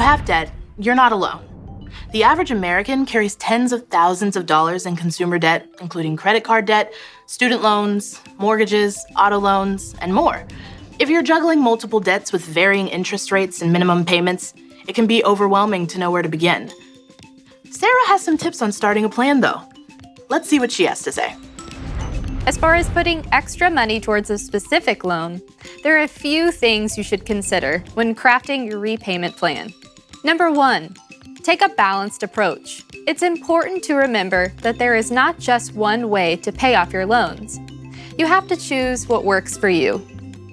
have debt, you're not alone. The average American carries tens of thousands of dollars in consumer debt, including credit card debt, student loans, mortgages, auto loans, and more. If you're juggling multiple debts with varying interest rates and minimum payments, it can be overwhelming to know where to begin. Sarah has some tips on starting a plan, though. Let's see what she has to say. As far as putting extra money towards a specific loan, there are a few things you should consider when crafting your repayment plan. Number 1, take a balanced approach. It's important to remember that there is not just one way to pay off your loans. You have to choose what works for you.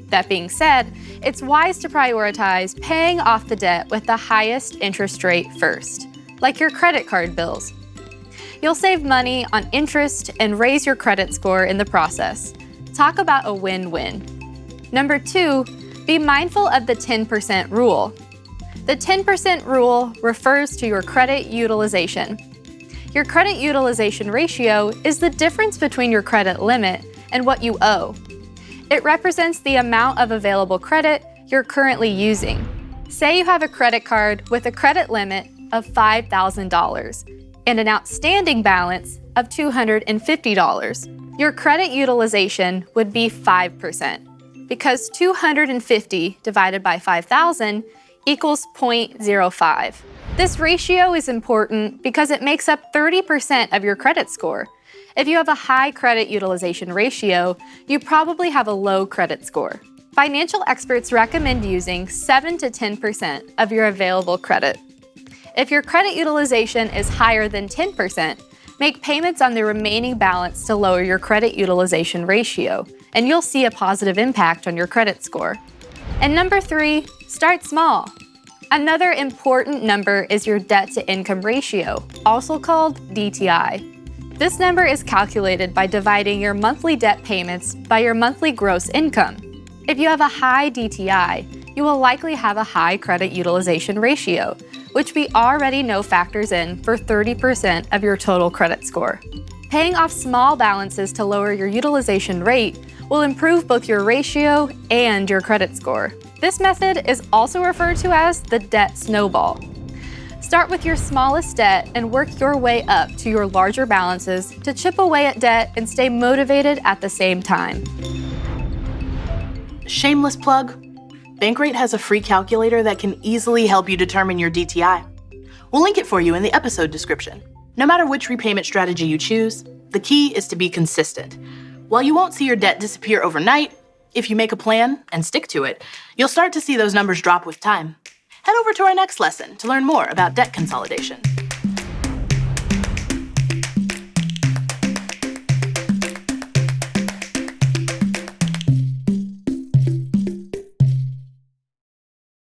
That being said, it's wise to prioritize paying off the debt with the highest interest rate first, like your credit card bills. You'll save money on interest and raise your credit score in the process. Talk about a win-win. Number 2, be mindful of the 10% rule. The 10% rule refers to your credit utilization. Your credit utilization ratio is the difference between your credit limit and what you owe. It represents the amount of available credit you're currently using. Say you have a credit card with a credit limit of $5,000 and an outstanding balance of $250. Your credit utilization would be 5%, because 250 divided by 5,000 equals 0.05. This ratio is important because it makes up 30% of your credit score. If you have a high credit utilization ratio, you probably have a low credit score. Financial experts recommend using 7 to 10% of your available credit. If your credit utilization is higher than 10%, make payments on the remaining balance to lower your credit utilization ratio, and you'll see a positive impact on your credit score. And number 3, start small. Another important number is your debt-to-income ratio, also called DTI. This number is calculated by dividing your monthly debt payments by your monthly gross income. If you have a high DTI, you will likely have a high credit utilization ratio, which we already know factors in for 30% of your total credit score. Paying off small balances to lower your utilization rate will improve both your ratio and your credit score. This method is also referred to as the debt snowball. Start with your smallest debt and work your way up to your larger balances to chip away at debt and stay motivated at the same time. Shameless plug. Bankrate has a free calculator that can easily help you determine your DTI. We'll link it for you in the episode description. No matter which repayment strategy you choose, the key is to be consistent. While you won't see your debt disappear overnight, if you make a plan and stick to it, you'll start to see those numbers drop with time. Head over to our next lesson to learn more about debt consolidation.